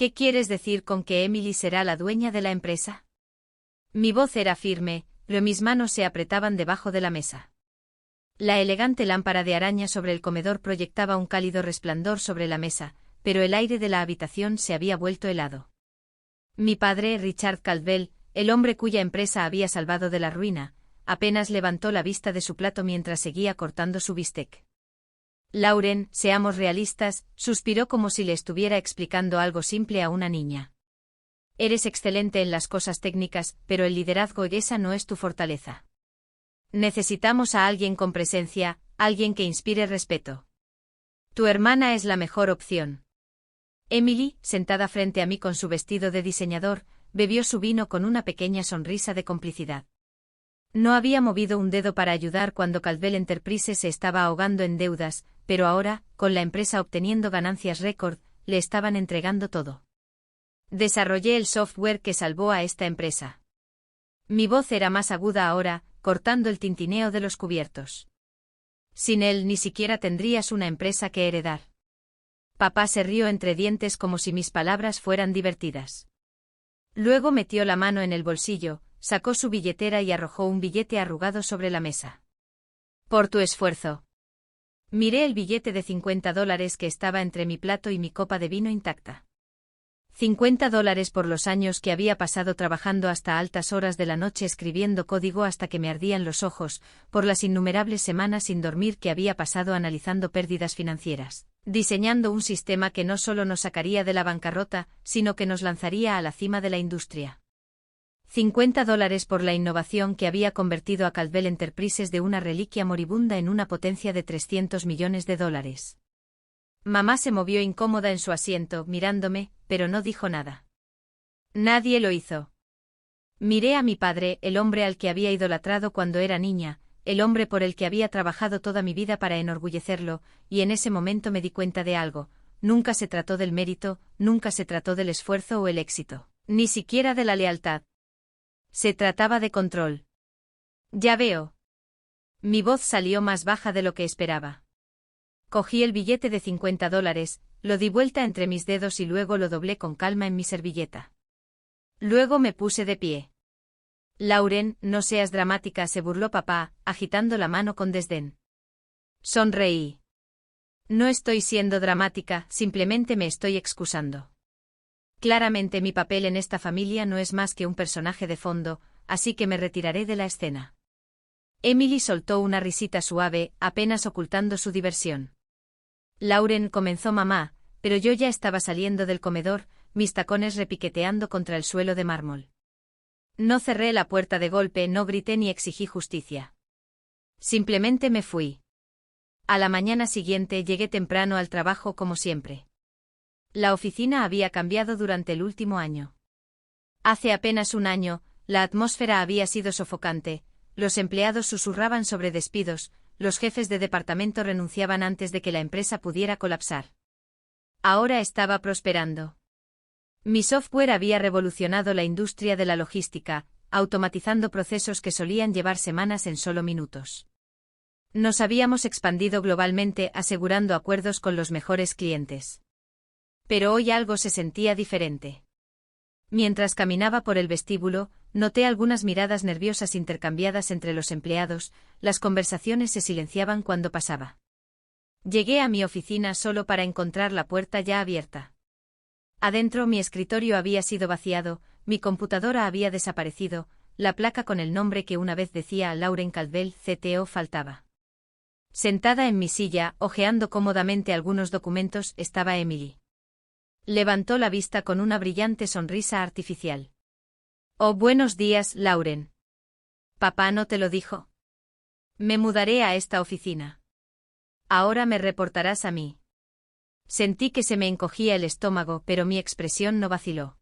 ¿Qué quieres decir con que Emily será la dueña de la empresa? Mi voz era firme, pero mis manos se apretaban debajo de la mesa. La elegante lámpara de araña sobre el comedor proyectaba un cálido resplandor sobre la mesa, pero el aire de la habitación se había vuelto helado. Mi padre, Richard Caldwell, el hombre cuya empresa había salvado de la ruina, apenas levantó la vista de su plato mientras seguía cortando su bistec. Lauren, seamos realistas, suspiró como si le estuviera explicando algo simple a una niña. Eres excelente en las cosas técnicas, pero el liderazgo esa no es tu fortaleza. Necesitamos a alguien con presencia, alguien que inspire respeto. Tu hermana es la mejor opción. Emily, sentada frente a mí con su vestido de diseñador, bebió su vino con una pequeña sonrisa de complicidad. No había movido un dedo para ayudar cuando Caldwell Enterprises se estaba ahogando en deudas, pero ahora, con la empresa obteniendo ganancias récord, le estaban entregando todo. Desarrollé el software que salvó a esta empresa. Mi voz era más aguda ahora, cortando el tintineo de los cubiertos. Sin él ni siquiera tendrías una empresa que heredar. Papá se rió entre dientes como si mis palabras fueran divertidas. Luego metió la mano en el bolsillo, sacó su billetera y arrojó un billete arrugado sobre la mesa. Por tu esfuerzo. Miré el billete de $50 que estaba entre mi plato y mi copa de vino intacta. $50 por los años que había pasado trabajando hasta altas horas de la noche escribiendo código hasta que me ardían los ojos, por las innumerables semanas sin dormir que había pasado analizando pérdidas financieras, diseñando un sistema que no solo nos sacaría de la bancarrota, sino que nos lanzaría a la cima de la industria. $50 por la innovación que había convertido a Caldwell Enterprises de una reliquia moribunda en una potencia de $300 millones. Mamá se movió incómoda en su asiento, mirándome, pero no dijo nada. Nadie lo hizo. Miré a mi padre, el hombre al que había idolatrado cuando era niña, el hombre por el que había trabajado toda mi vida para enorgullecerlo, y en ese momento me di cuenta de algo: nunca se trató del mérito, nunca se trató del esfuerzo o el éxito, ni siquiera de la lealtad. Se trataba de control. Ya veo. Mi voz salió más baja de lo que esperaba. Cogí el billete de $50, lo di vuelta entre mis dedos y luego lo doblé con calma en mi servilleta. Luego me puse de pie. Lauren, no seas dramática, se burló papá, agitando la mano con desdén. Sonreí. No estoy siendo dramática, simplemente me estoy excusando. Claramente mi papel en esta familia no es más que un personaje de fondo, así que me retiraré de la escena. Emily soltó una risita suave, apenas ocultando su diversión. Lauren, comenzó mamá, pero yo ya estaba saliendo del comedor, mis tacones repiqueteando contra el suelo de mármol. No cerré la puerta de golpe, no grité ni exigí justicia. Simplemente me fui. A la mañana siguiente llegué temprano al trabajo como siempre. La oficina había cambiado durante el último año. Hace apenas un año, la atmósfera había sido sofocante, los empleados susurraban sobre despidos, los jefes de departamento renunciaban antes de que la empresa pudiera colapsar. Ahora estaba prosperando. Mi software había revolucionado la industria de la logística, automatizando procesos que solían llevar semanas en solo minutos. Nos habíamos expandido globalmente, asegurando acuerdos con los mejores clientes. Pero hoy algo se sentía diferente. Mientras caminaba por el vestíbulo, noté algunas miradas nerviosas intercambiadas entre los empleados, las conversaciones se silenciaban cuando pasaba. Llegué a mi oficina solo para encontrar la puerta ya abierta. Adentro mi escritorio había sido vaciado, mi computadora había desaparecido, la placa con el nombre que una vez decía Lauren Caldwell, CTO, faltaba. Sentada en mi silla, hojeando cómodamente algunos documentos, estaba Emily. Levantó la vista con una brillante sonrisa artificial. Oh, buenos días, Lauren. ¿Papá no te lo dijo? Me mudaré a esta oficina. Ahora me reportarás a mí. Sentí que se me encogía el estómago, pero mi expresión no vaciló.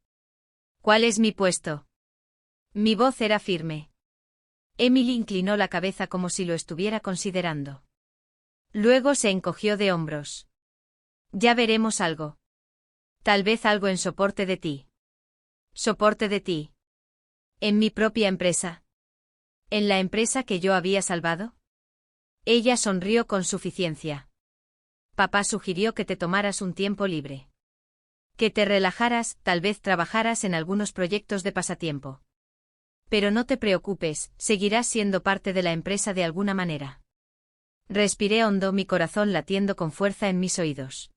¿Cuál es mi puesto? Mi voz era firme. Emily inclinó la cabeza como si lo estuviera considerando. Luego se encogió de hombros. Ya veremos algo. Tal vez algo en soporte de ti. ¿Soporte de ti? ¿En mi propia empresa? ¿En la empresa que yo había salvado? Ella sonrió con suficiencia. Papá sugirió que te tomaras un tiempo libre. Que te relajaras, tal vez trabajaras en algunos proyectos de pasatiempo. Pero no te preocupes, seguirás siendo parte de la empresa de alguna manera. Respiré hondo, mi corazón latiendo con fuerza en mis oídos.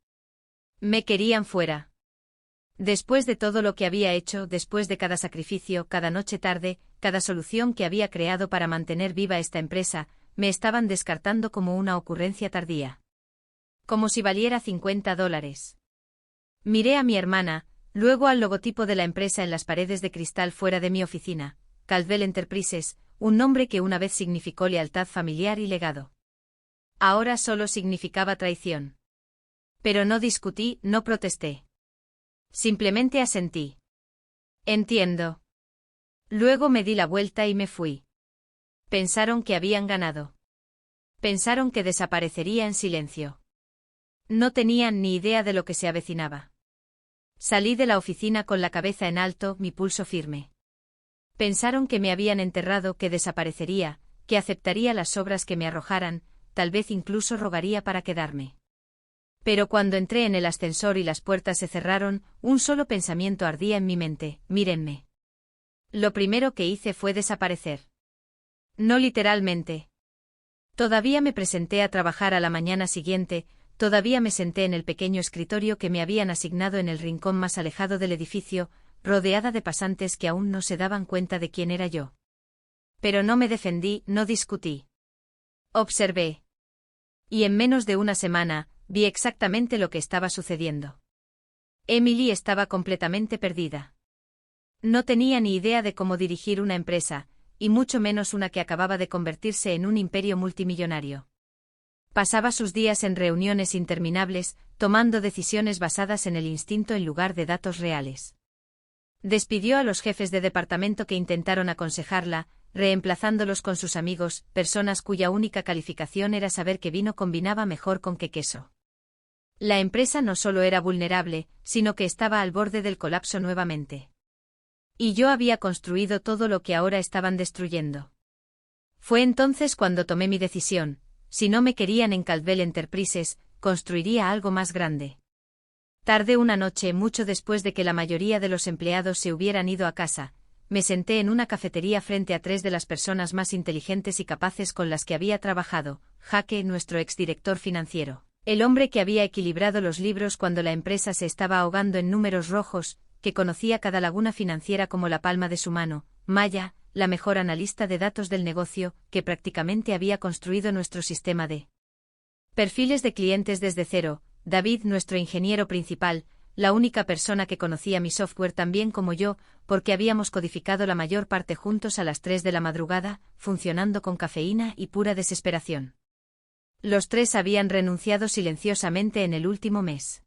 Me querían fuera. Después de todo lo que había hecho, después de cada sacrificio, cada noche tarde, cada solución que había creado para mantener viva esta empresa, me estaban descartando como una ocurrencia tardía. Como si valiera $50. Miré a mi hermana, luego al logotipo de la empresa en las paredes de cristal fuera de mi oficina, Caldwell Enterprises, un nombre que una vez significó lealtad familiar y legado. Ahora solo significaba traición. Pero no discutí, no protesté. Simplemente asentí. Entiendo. Luego me di la vuelta y me fui. Pensaron que habían ganado. Pensaron que desaparecería en silencio. No tenían ni idea de lo que se avecinaba. Salí de la oficina con la cabeza en alto, mi pulso firme. Pensaron que me habían enterrado, que desaparecería, que aceptaría las sobras que me arrojaran, tal vez incluso rogaría para quedarme. Pero cuando entré en el ascensor y las puertas se cerraron, un solo pensamiento ardía en mi mente: mírenme. Lo primero que hice fue desaparecer. No literalmente. Todavía me presenté a trabajar a la mañana siguiente, todavía me senté en el pequeño escritorio que me habían asignado en el rincón más alejado del edificio, rodeada de pasantes que aún no se daban cuenta de quién era yo. Pero no me defendí, no discutí. Observé. Y en menos de una semana, vi exactamente lo que estaba sucediendo. Emily estaba completamente perdida. No tenía ni idea de cómo dirigir una empresa, y mucho menos una que acababa de convertirse en un imperio multimillonario. Pasaba sus días en reuniones interminables, tomando decisiones basadas en el instinto en lugar de datos reales. Despidió a los jefes de departamento que intentaron aconsejarla, reemplazándolos con sus amigos, personas cuya única calificación era saber que vino combinaba mejor con que queso. La empresa no solo era vulnerable, sino que estaba al borde del colapso nuevamente. Y yo había construido todo lo que ahora estaban destruyendo. Fue entonces cuando tomé mi decisión: si no me querían en Caldwell Enterprises, construiría algo más grande. Tardé una noche, mucho después de que la mayoría de los empleados se hubieran ido a casa, me senté en una cafetería frente a tres de las personas más inteligentes y capaces con las que había trabajado: Jake, nuestro exdirector financiero, el hombre que había equilibrado los libros cuando la empresa se estaba ahogando en números rojos, que conocía cada laguna financiera como la palma de su mano; Maya, la mejor analista de datos del negocio, que prácticamente había construido nuestro sistema de perfiles de clientes desde cero; David, nuestro ingeniero principal, la única persona que conocía mi software tan bien como yo, porque habíamos codificado la mayor parte juntos a las 3 de la madrugada, funcionando con cafeína y pura desesperación. Los tres habían renunciado silenciosamente en el último mes.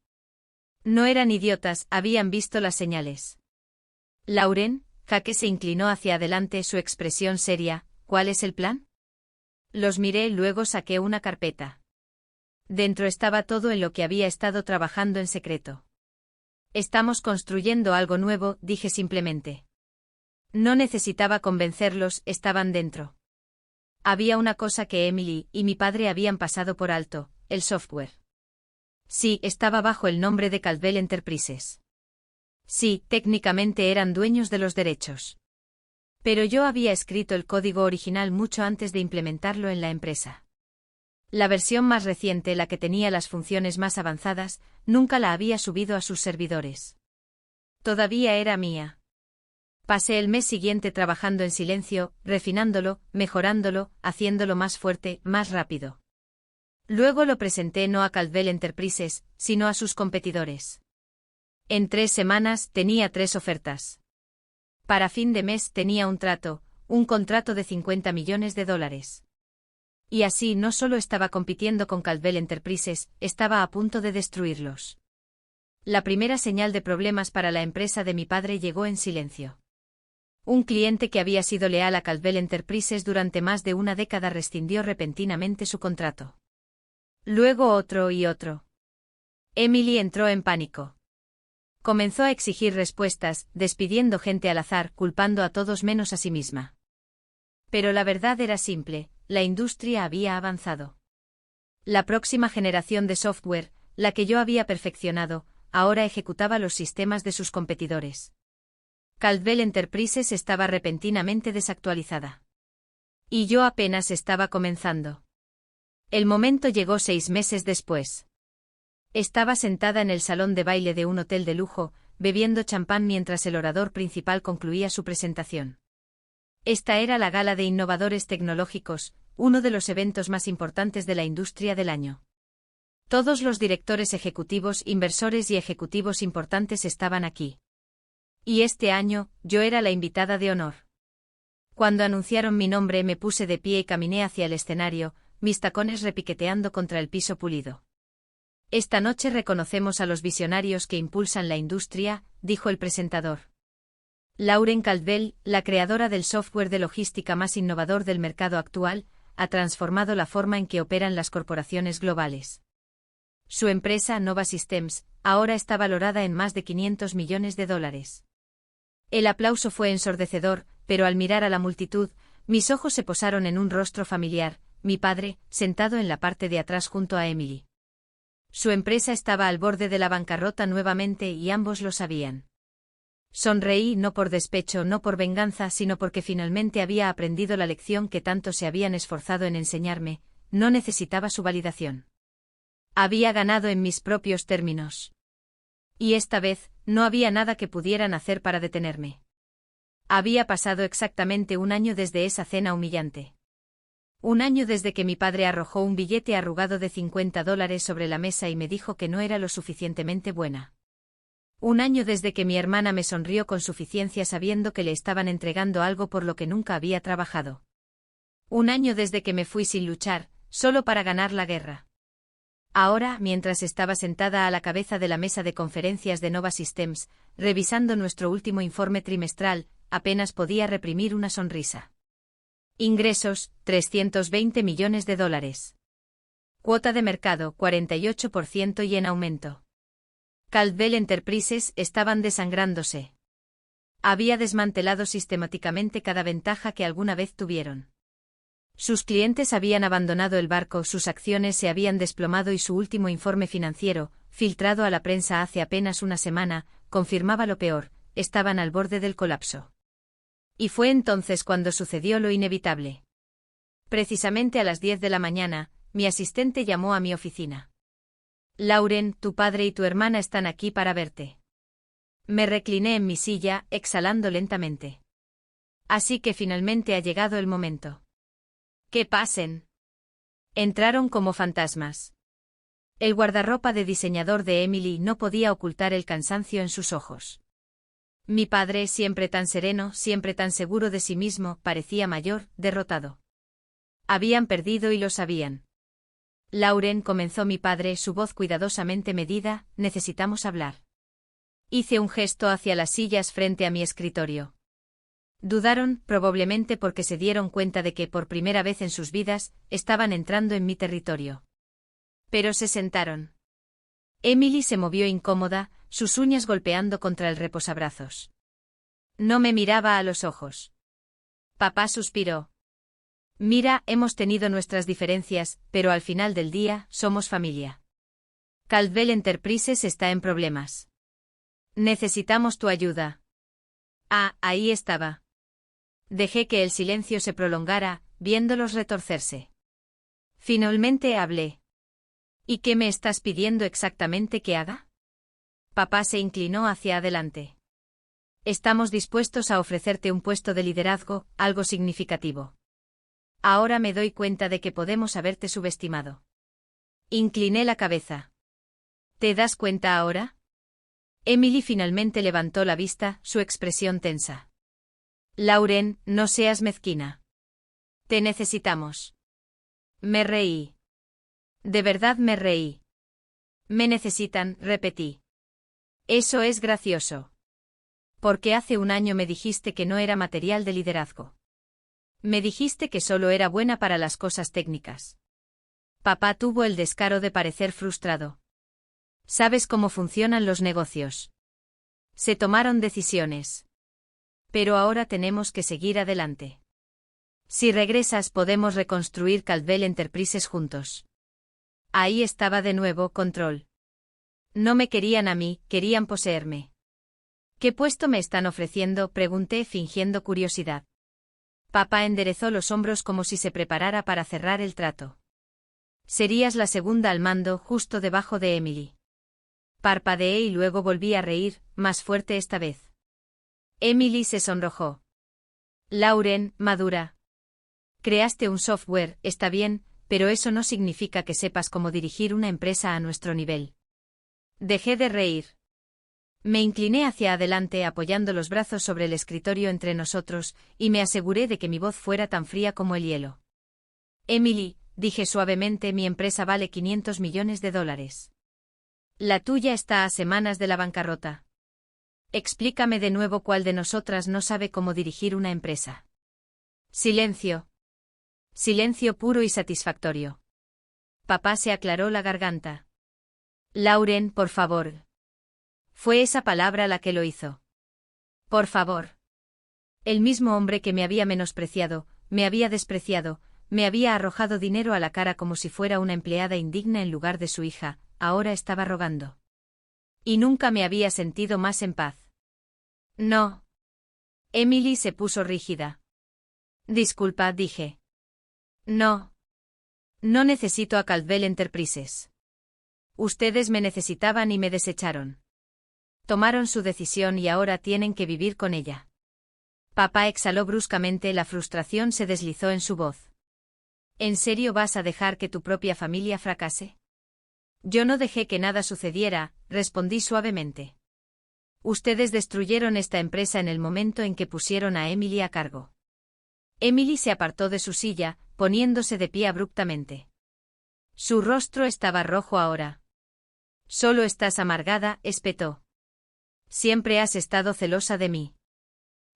No eran idiotas, habían visto las señales. Lauren, Jake se inclinó hacia adelante, su expresión seria: ¿cuál es el plan? Los miré, luego saqué una carpeta. Dentro estaba todo en lo que había estado trabajando en secreto. Estamos construyendo algo nuevo, dije simplemente. No necesitaba convencerlos, estaban dentro. Había una cosa que Emily y mi padre habían pasado por alto: el software. Sí, estaba bajo el nombre de Caldwell Enterprises. Sí, técnicamente eran dueños de los derechos. Pero yo había escrito el código original mucho antes de implementarlo en la empresa. La versión más reciente, la que tenía las funciones más avanzadas, nunca la había subido a sus servidores. Todavía era mía. Pasé el mes siguiente trabajando en silencio, refinándolo, mejorándolo, haciéndolo más fuerte, más rápido. Luego lo presenté no a Caldwell Enterprises, sino a sus competidores. En 3 semanas tenía 3 ofertas. Para fin de mes tenía un contrato de $50 millones. Y así no solo estaba compitiendo con Caldwell Enterprises, estaba a punto de destruirlos. La primera señal de problemas para la empresa de mi padre llegó en silencio. Un cliente que había sido leal a Caldwell Enterprises durante más de una década rescindió repentinamente su contrato. Luego otro y otro. Emily entró en pánico. Comenzó a exigir respuestas, despidiendo gente al azar, culpando a todos menos a sí misma. Pero la verdad era simple: la industria había avanzado. La próxima generación de software, la que yo había perfeccionado, ahora ejecutaba los sistemas de sus competidores. Caldwell Enterprises estaba repentinamente desactualizada. Y yo apenas estaba comenzando. El momento llegó 6 meses después. Estaba sentada en el salón de baile de un hotel de lujo, bebiendo champán mientras el orador principal concluía su presentación. Esta era la Gala de Innovadores Tecnológicos, uno de los eventos más importantes de la industria del año. Todos los directores ejecutivos, inversores y ejecutivos importantes estaban aquí. Y este año, yo era la invitada de honor. Cuando anunciaron mi nombre me puse de pie y caminé hacia el escenario, mis tacones repiqueteando contra el piso pulido. Esta noche reconocemos a los visionarios que impulsan la industria, dijo el presentador. Lauren Caldwell, la creadora del software de logística más innovador del mercado actual, ha transformado la forma en que operan las corporaciones globales. Su empresa, Nova Systems, ahora está valorada en más de $500 millones. El aplauso fue ensordecedor, pero al mirar a la multitud, mis ojos se posaron en un rostro familiar, mi padre, sentado en la parte de atrás junto a Emily. Su empresa estaba al borde de la bancarrota nuevamente y ambos lo sabían. Sonreí no por despecho, no por venganza, sino porque finalmente había aprendido la lección que tanto se habían esforzado en enseñarme, no necesitaba su validación. Había ganado en mis propios términos. Y esta vez, no había nada que pudieran hacer para detenerme. Había pasado exactamente 1 año desde esa cena humillante. 1 año desde que mi padre arrojó un billete arrugado de $50 sobre la mesa y me dijo que no era lo suficientemente buena. 1 año desde que mi hermana me sonrió con suficiencia sabiendo que le estaban entregando algo por lo que nunca había trabajado. 1 año desde que me fui sin luchar, solo para ganar la guerra. Ahora, mientras estaba sentada a la cabeza de la mesa de conferencias de Nova Systems, revisando nuestro último informe trimestral, apenas podía reprimir una sonrisa. Ingresos, $320 millones. Cuota de mercado, 48% y en aumento. Caldwell Enterprises estaban desangrándose. Había desmantelado sistemáticamente cada ventaja que alguna vez tuvieron. Sus clientes habían abandonado el barco, sus acciones se habían desplomado y su último informe financiero, filtrado a la prensa hace apenas una semana, confirmaba lo peor, estaban al borde del colapso. Y fue entonces cuando sucedió lo inevitable. Precisamente a las 10 de la mañana, mi asistente llamó a mi oficina. Lauren, tu padre y tu hermana están aquí para verte. Me recliné en mi silla, exhalando lentamente. Así que finalmente ha llegado el momento. ¡Que pasen! Entraron como fantasmas. El guardarropa de diseñador de Emily no podía ocultar el cansancio en sus ojos. Mi padre, siempre tan sereno, siempre tan seguro de sí mismo, parecía mayor, derrotado. Habían perdido y lo sabían. Lauren, comenzó mi padre, su voz cuidadosamente medida, necesitamos hablar. Hice un gesto hacia las sillas frente a mi escritorio. Dudaron, probablemente porque se dieron cuenta de que, por primera vez en sus vidas, estaban entrando en mi territorio. Pero se sentaron. Emily se movió incómoda, sus uñas golpeando contra el reposabrazos. No me miraba a los ojos. Papá suspiró. Mira, hemos tenido nuestras diferencias, pero al final del día, somos familia. Caldwell Enterprises está en problemas. Necesitamos tu ayuda. Ah, ahí estaba. Dejé que el silencio se prolongara, viéndolos retorcerse. Finalmente hablé. ¿Y qué me estás pidiendo exactamente que haga? Papá se inclinó hacia adelante. Estamos dispuestos a ofrecerte un puesto de liderazgo, algo significativo. Ahora me doy cuenta de que podemos haberte subestimado. Incliné la cabeza. ¿Te das cuenta ahora? Emily finalmente levantó la vista, su expresión tensa. Lauren, no seas mezquina. Te necesitamos. Me reí. De verdad me reí. Me necesitan, repetí. Eso es gracioso. Porque hace 1 año me dijiste que no era material de liderazgo. Me dijiste que solo era buena para las cosas técnicas. Papá tuvo el descaro de parecer frustrado. Sabes cómo funcionan los negocios. Se tomaron decisiones. Pero ahora tenemos que seguir adelante. Si regresas podemos reconstruir Caldwell Enterprises juntos. Ahí estaba de nuevo, control. No me querían a mí, querían poseerme. ¿Qué puesto me están ofreciendo?, pregunté fingiendo curiosidad. Papá enderezó los hombros como si se preparara para cerrar el trato. Serías la segunda al mando, justo debajo de Emily. Parpadeé y luego volví a reír, más fuerte esta vez. Emily se sonrojó. Lauren, madura. Creaste un software, está bien, pero eso no significa que sepas cómo dirigir una empresa a nuestro nivel. Dejé de reír. Me incliné hacia adelante apoyando los brazos sobre el escritorio entre nosotros, y me aseguré de que mi voz fuera tan fría como el hielo. Emily, dije suavemente, mi empresa vale $500 millones. La tuya está a semanas de la bancarrota. Explícame de nuevo cuál de nosotras no sabe cómo dirigir una empresa. Silencio. Silencio puro y satisfactorio. Papá se aclaró la garganta. Lauren, por favor. Fue esa palabra la que lo hizo. Por favor. El mismo hombre que me había menospreciado, me había despreciado, me había arrojado dinero a la cara como si fuera una empleada indigna en lugar de su hija, ahora estaba rogando. Y nunca me había sentido más en paz. No. Emily se puso rígida. Disculpa, dije. No. No necesito a Caldwell Enterprises. Ustedes me necesitaban y me desecharon. Tomaron su decisión y ahora tienen que vivir con ella. Papá exhaló bruscamente, la frustración se deslizó en su voz. ¿En serio vas a dejar que tu propia familia fracase? Yo no dejé que nada sucediera, respondí suavemente. Ustedes destruyeron esta empresa en el momento en que pusieron a Emily a cargo. Emily se apartó de su silla, poniéndose de pie abruptamente. Su rostro estaba rojo ahora. Solo estás amargada, espetó. Siempre has estado celosa de mí.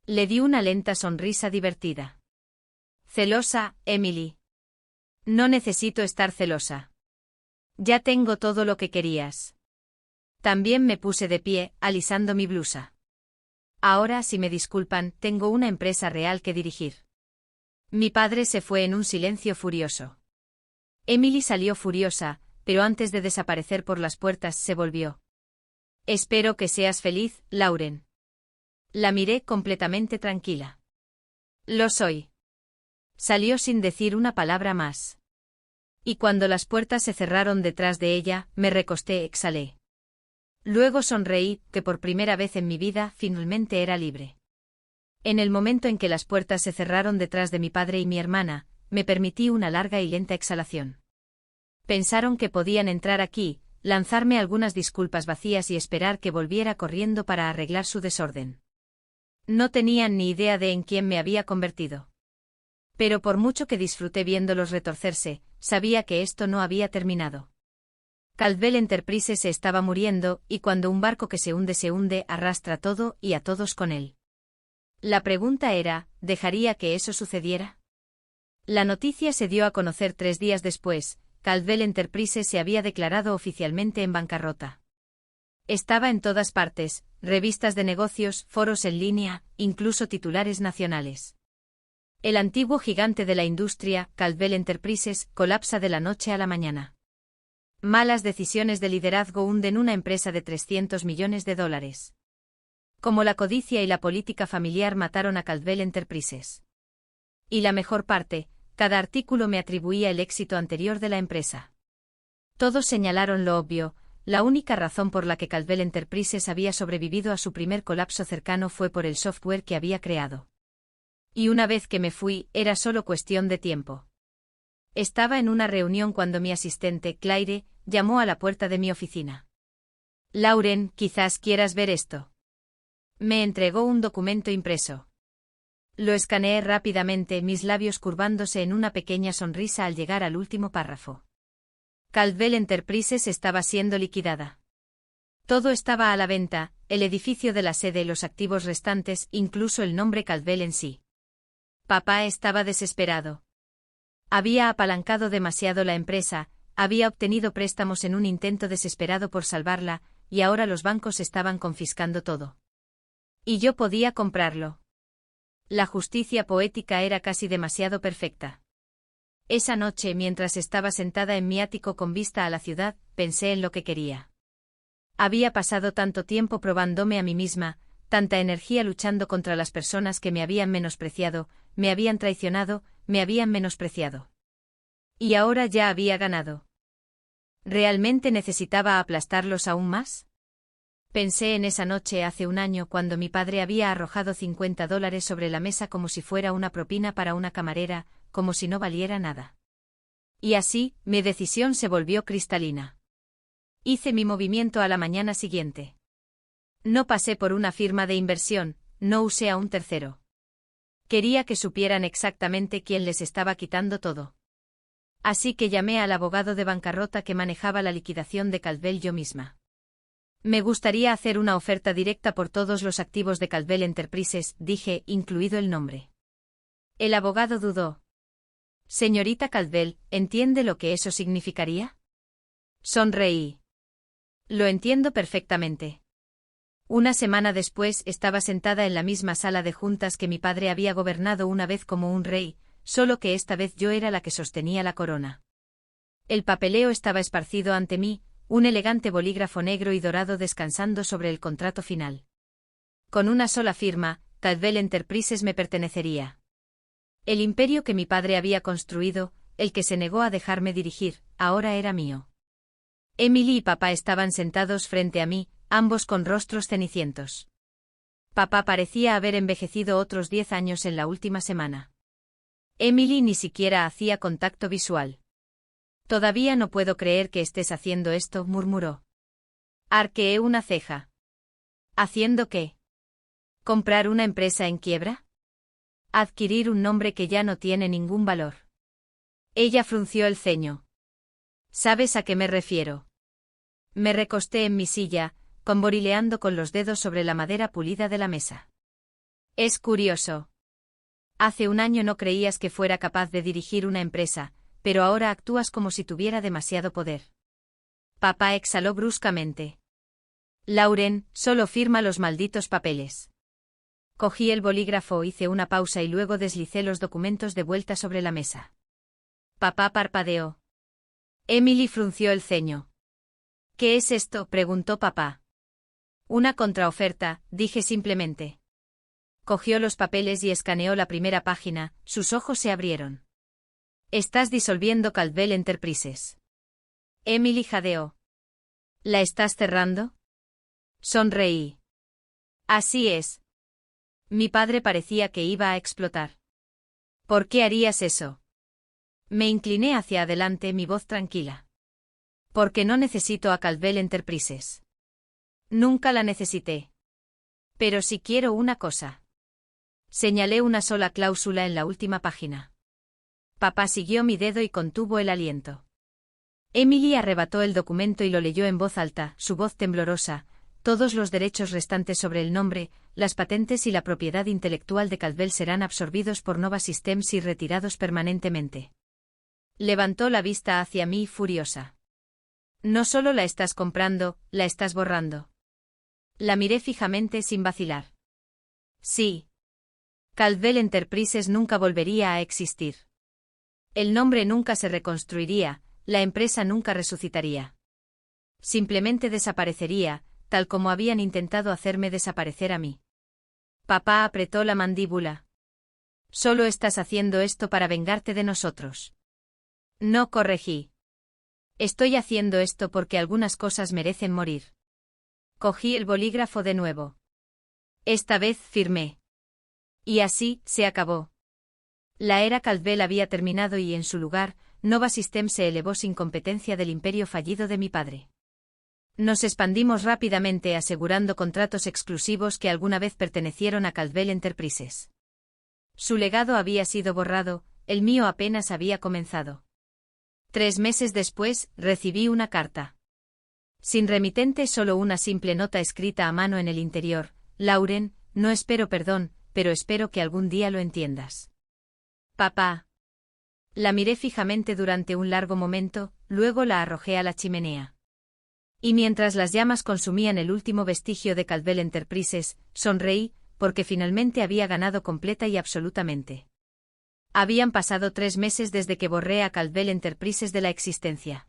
Le di una lenta sonrisa divertida. ¿Celosa, Emily? No necesito estar celosa. Ya tengo todo lo que querías. También me puse de pie, alisando mi blusa. Ahora, si me disculpan, tengo una empresa real que dirigir. Mi padre se fue en un silencio furioso. Emily salió furiosa, pero antes de desaparecer por las puertas se volvió. Espero que seas feliz, Lauren. La miré completamente tranquila. Lo soy. Salió sin decir una palabra más. Y cuando las puertas se cerraron detrás de ella, me recosté, exhalé. Luego sonreí, que por primera vez en mi vida finalmente era libre. En el momento en que las puertas se cerraron detrás de mi padre y mi hermana, me permití una larga y lenta exhalación. Pensaron que podían entrar aquí, lanzarme algunas disculpas vacías y esperar que volviera corriendo para arreglar su desorden. No tenían ni idea de en quién me había convertido. Pero por mucho que disfruté viéndolos retorcerse, sabía que esto no había terminado. Caldwell Enterprises se estaba muriendo, y cuando un barco que se hunde, arrastra todo y a todos con él. La pregunta era, ¿dejaría que eso sucediera? La noticia se dio a conocer 3 días después. Caldwell Enterprises se había declarado oficialmente en bancarrota. Estaba en todas partes, revistas de negocios, foros en línea, incluso titulares nacionales. El antiguo gigante de la industria, Caldwell Enterprises, colapsa de la noche a la mañana. Malas decisiones de liderazgo hunden una empresa de $300 millones. Como la codicia y la política familiar mataron a Caldwell Enterprises. Y la mejor parte, cada artículo me atribuía el éxito anterior de la empresa. Todos señalaron lo obvio, la única razón por la que Caldwell Enterprises había sobrevivido a su primer colapso cercano fue por el software que había creado. Y una vez que me fui, era solo cuestión de tiempo. Estaba en una reunión cuando mi asistente, Claire, llamó a la puerta de mi oficina. Lauren, quizás quieras ver esto. Me entregó un documento impreso. Lo escaneé rápidamente, mis labios curvándose en una pequeña sonrisa al llegar al último párrafo. Caldwell Enterprises estaba siendo liquidada. Todo estaba a la venta, el edificio de la sede, los activos restantes, incluso el nombre Caldwell en sí. Papá estaba desesperado. Había apalancado demasiado la empresa, había obtenido préstamos en un intento desesperado por salvarla, y ahora los bancos estaban confiscando todo. Y yo podía comprarlo. La justicia poética era casi demasiado perfecta. Esa noche, mientras estaba sentada en mi ático con vista a la ciudad, pensé en lo que quería. Había pasado tanto tiempo probándome a mí misma, tanta energía luchando contra las personas que me habían menospreciado, me habían traicionado, me habían menospreciado. Y ahora ya había ganado. ¿Realmente necesitaba aplastarlos aún más? Pensé en esa noche hace un año cuando mi padre había arrojado $50 sobre la mesa como si fuera una propina para una camarera, como si no valiera nada. Y así, mi decisión se volvió cristalina. Hice mi movimiento a la mañana siguiente. No pasé por una firma de inversión, no usé a un tercero. Quería que supieran exactamente quién les estaba quitando todo. Así que llamé al abogado de bancarrota que manejaba la liquidación de Caldwell yo misma. Me gustaría hacer una oferta directa por todos los activos de Caldwell Enterprises, dije, incluido el nombre. El abogado dudó. Señorita Caldwell, ¿entiende lo que eso significaría? Sonreí. Lo entiendo perfectamente. Una semana después estaba sentada en la misma sala de juntas que mi padre había gobernado una vez como un rey, solo que esta vez yo era la que sostenía la corona. El papeleo estaba esparcido ante mí, un elegante bolígrafo negro y dorado descansando sobre el contrato final. Con una sola firma, Caldwell Enterprises me pertenecería. El imperio que mi padre había construido, el que se negó a dejarme dirigir, ahora era mío. Emily y papá estaban sentados frente a mí, ambos con rostros cenicientos. Papá parecía haber envejecido otros 10 años en la última semana. Emily ni siquiera hacía contacto visual. Todavía no puedo creer que estés haciendo esto, murmuró. Arqueé una ceja. ¿Haciendo qué? ¿Comprar una empresa en quiebra? Adquirir un nombre que ya no tiene ningún valor. Ella frunció el ceño. ¿Sabes a qué me refiero? Me recosté en mi silla, convorileando con los dedos sobre la madera pulida de la mesa. Es curioso. Hace un año no creías que fuera capaz de dirigir una empresa, pero ahora actúas como si tuviera demasiado poder. Papá exhaló bruscamente. Lauren, solo firma los malditos papeles. Cogí el bolígrafo, hice una pausa y luego deslicé los documentos de vuelta sobre la mesa. Papá parpadeó. Emily frunció el ceño. ¿Qué es esto?, preguntó papá. Una contraoferta, dije simplemente. Cogió los papeles y escaneó la primera página, sus ojos se abrieron. Estás disolviendo Caldwell Enterprises. Emily jadeó. ¿La estás cerrando? Sonreí. Así es. Mi padre parecía que iba a explotar. ¿Por qué harías eso? Me incliné hacia adelante, mi voz tranquila. Porque no necesito a Caldwell Enterprises. Nunca la necesité. Pero sí quiero una cosa. Señalé una sola cláusula en la última página. Papá siguió mi dedo y contuvo el aliento. Emily arrebató el documento y lo leyó en voz alta, su voz temblorosa. Todos los derechos restantes sobre el nombre, las patentes y la propiedad intelectual de Caldwell serán absorbidos por Nova Systems y retirados permanentemente. Levantó la vista hacia mí furiosa. No solo la estás comprando, la estás borrando. La miré fijamente sin vacilar. Sí. Caldwell Enterprises nunca volvería a existir. El nombre nunca se reconstruiría, la empresa nunca resucitaría. Simplemente desaparecería, tal como habían intentado hacerme desaparecer a mí. Papá apretó la mandíbula. Solo estás haciendo esto para vengarte de nosotros. No, corregí. Estoy haciendo esto porque algunas cosas merecen morir. Cogí el bolígrafo de nuevo. Esta vez firmé. Y así, se acabó. La era Caldwell había terminado y en su lugar, Nova Systems se elevó sin competencia del imperio fallido de mi padre. Nos expandimos rápidamente asegurando contratos exclusivos que alguna vez pertenecieron a Caldwell Enterprises. Su legado había sido borrado, el mío apenas había comenzado. 3 meses después, recibí una carta. Sin remitente, solo una simple nota escrita a mano en el interior. Lauren, no espero perdón, pero espero que algún día lo entiendas. Papá. La miré fijamente durante un largo momento, luego la arrojé a la chimenea. Y mientras las llamas consumían el último vestigio de Caldwell Enterprises, sonreí, porque finalmente había ganado completa y absolutamente. Habían pasado 3 meses desde que borré a Caldwell Enterprises de la existencia.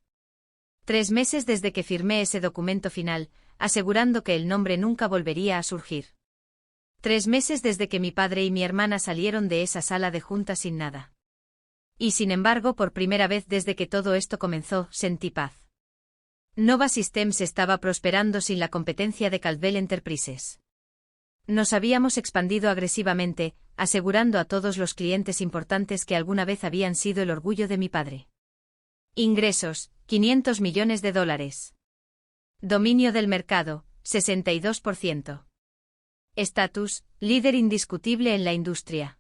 3 meses desde que firmé ese documento final, asegurando que el nombre nunca volvería a surgir. 3 meses desde que mi padre y mi hermana salieron de esa sala de juntas sin nada. Y sin embargo, por primera vez desde que todo esto comenzó, sentí paz. Nova Systems estaba prosperando sin la competencia de Caldwell Enterprises. Nos habíamos expandido agresivamente, asegurando a todos los clientes importantes que alguna vez habían sido el orgullo de mi padre. Ingresos, $500 millones. Dominio del mercado, 62%. Estatus, líder indiscutible en la industria.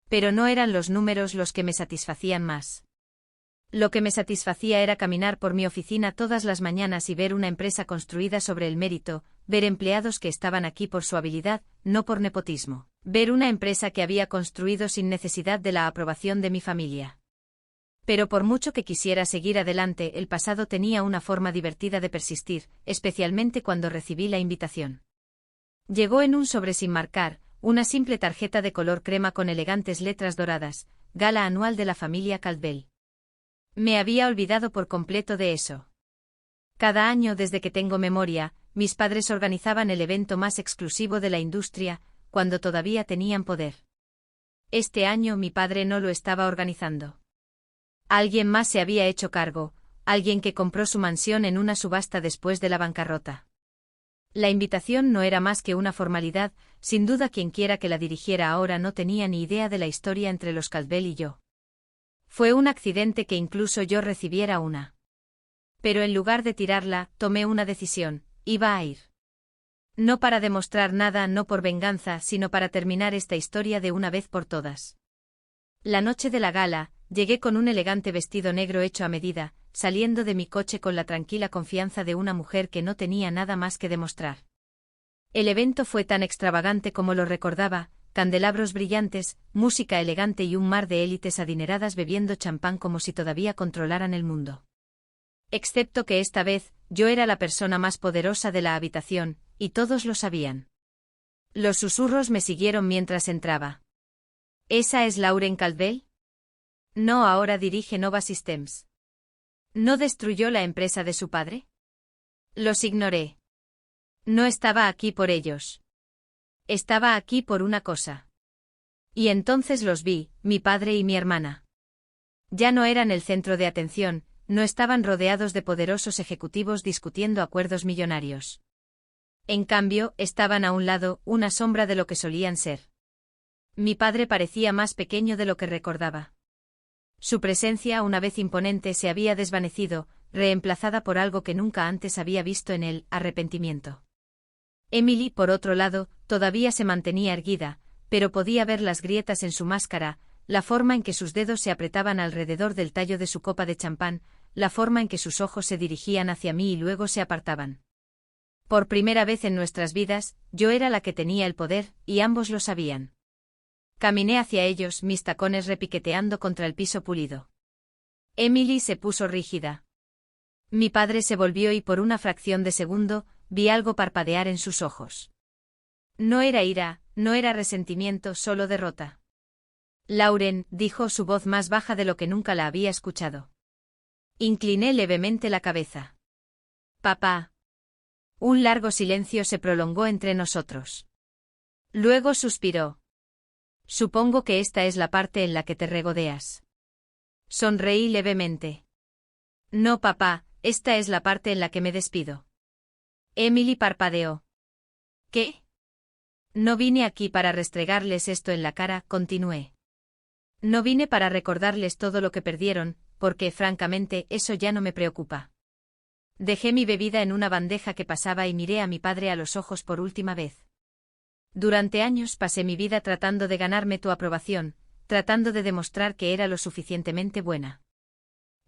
Pero no eran los números los que me satisfacían más. Lo que me satisfacía era caminar por mi oficina todas las mañanas y ver una empresa construida sobre el mérito, ver empleados que estaban aquí por su habilidad, no por nepotismo, ver una empresa que había construido sin necesidad de la aprobación de mi familia. Pero por mucho que quisiera seguir adelante, el pasado tenía una forma divertida de persistir, especialmente cuando recibí la invitación. Llegó en un sobre sin marcar, una simple tarjeta de color crema con elegantes letras doradas, gala anual de la familia Caldwell. Me había olvidado por completo de eso. Cada año desde que tengo memoria, mis padres organizaban el evento más exclusivo de la industria, cuando todavía tenían poder. Este año mi padre no lo estaba organizando. Alguien más se había hecho cargo, alguien que compró su mansión en una subasta después de la bancarrota. La invitación no era más que una formalidad, sin duda quienquiera que la dirigiera ahora no tenía ni idea de la historia entre los Caldwell y yo. Fue un accidente que incluso yo recibiera una. Pero en lugar de tirarla, tomé una decisión, iba a ir. No para demostrar nada, no por venganza, sino para terminar esta historia de una vez por todas. La noche de la gala, llegué con un elegante vestido negro hecho a medida, saliendo de mi coche con la tranquila confianza de una mujer que no tenía nada más que demostrar. El evento fue tan extravagante como lo recordaba, candelabros brillantes, música elegante y un mar de élites adineradas bebiendo champán como si todavía controlaran el mundo. Excepto que esta vez, yo era la persona más poderosa de la habitación, y todos lo sabían. Los susurros me siguieron mientras entraba. ¿Esa es Lauren Caldwell? No, ahora dirige Nova Systems. ¿No destruyó la empresa de su padre? Los ignoré. No estaba aquí por ellos. Estaba aquí por una cosa. Y entonces los vi, mi padre y mi hermana. Ya no eran el centro de atención, no estaban rodeados de poderosos ejecutivos discutiendo acuerdos millonarios. En cambio, estaban a un lado, una sombra de lo que solían ser. Mi padre parecía más pequeño de lo que recordaba. Su presencia, una vez imponente, se había desvanecido, reemplazada por algo que nunca antes había visto en él, arrepentimiento. Emily, por otro lado, todavía se mantenía erguida, pero podía ver las grietas en su máscara, la forma en que sus dedos se apretaban alrededor del tallo de su copa de champán, la forma en que sus ojos se dirigían hacia mí y luego se apartaban. Por primera vez en nuestras vidas, yo era la que tenía el poder, y ambos lo sabían. Caminé hacia ellos, mis tacones repiqueteando contra el piso pulido. Emily se puso rígida. Mi padre se volvió y por una fracción de segundo, vi algo parpadear en sus ojos. No era ira, no era resentimiento, solo derrota. Lauren, dijo su voz más baja de lo que nunca la había escuchado. Incliné levemente la cabeza. Papá. Un largo silencio se prolongó entre nosotros. Luego suspiró. Supongo que esta es la parte en la que te regodeas. Sonreí levemente. No, papá, esta es la parte en la que me despido. Emily parpadeó. ¿Qué? No vine aquí para restregarles esto en la cara, continué. No vine para recordarles todo lo que perdieron, porque, francamente, eso ya no me preocupa. Dejé mi bebida en una bandeja que pasaba y miré a mi padre a los ojos por última vez. Durante años pasé mi vida tratando de ganarme tu aprobación, tratando de demostrar que era lo suficientemente buena.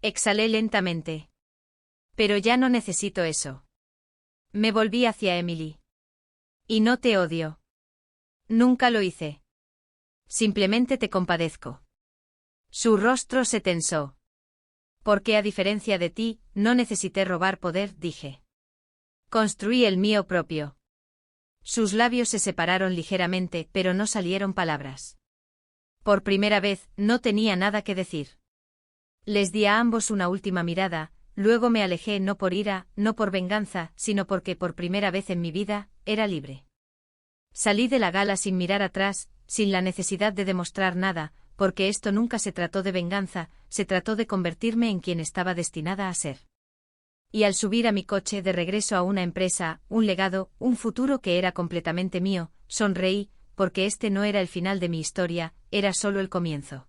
Exhalé lentamente. Pero ya no necesito eso. Me volví hacia Emily. Y no te odio. Nunca lo hice. Simplemente te compadezco. Su rostro se tensó. Porque a diferencia de ti, no necesité robar poder, dije. Construí el mío propio. Sus labios se separaron ligeramente, pero no salieron palabras. Por primera vez, no tenía nada que decir. Les di a ambos una última mirada, Luego me alejé no por ira, no por venganza, sino porque por primera vez en mi vida, era libre. Salí de la gala sin mirar atrás, sin la necesidad de demostrar nada, porque esto nunca se trató de venganza, se trató de convertirme en quien estaba destinada a ser. Y al subir a mi coche de regreso a una empresa, un legado, un futuro que era completamente mío, sonreí, porque este no era el final de mi historia, era solo el comienzo.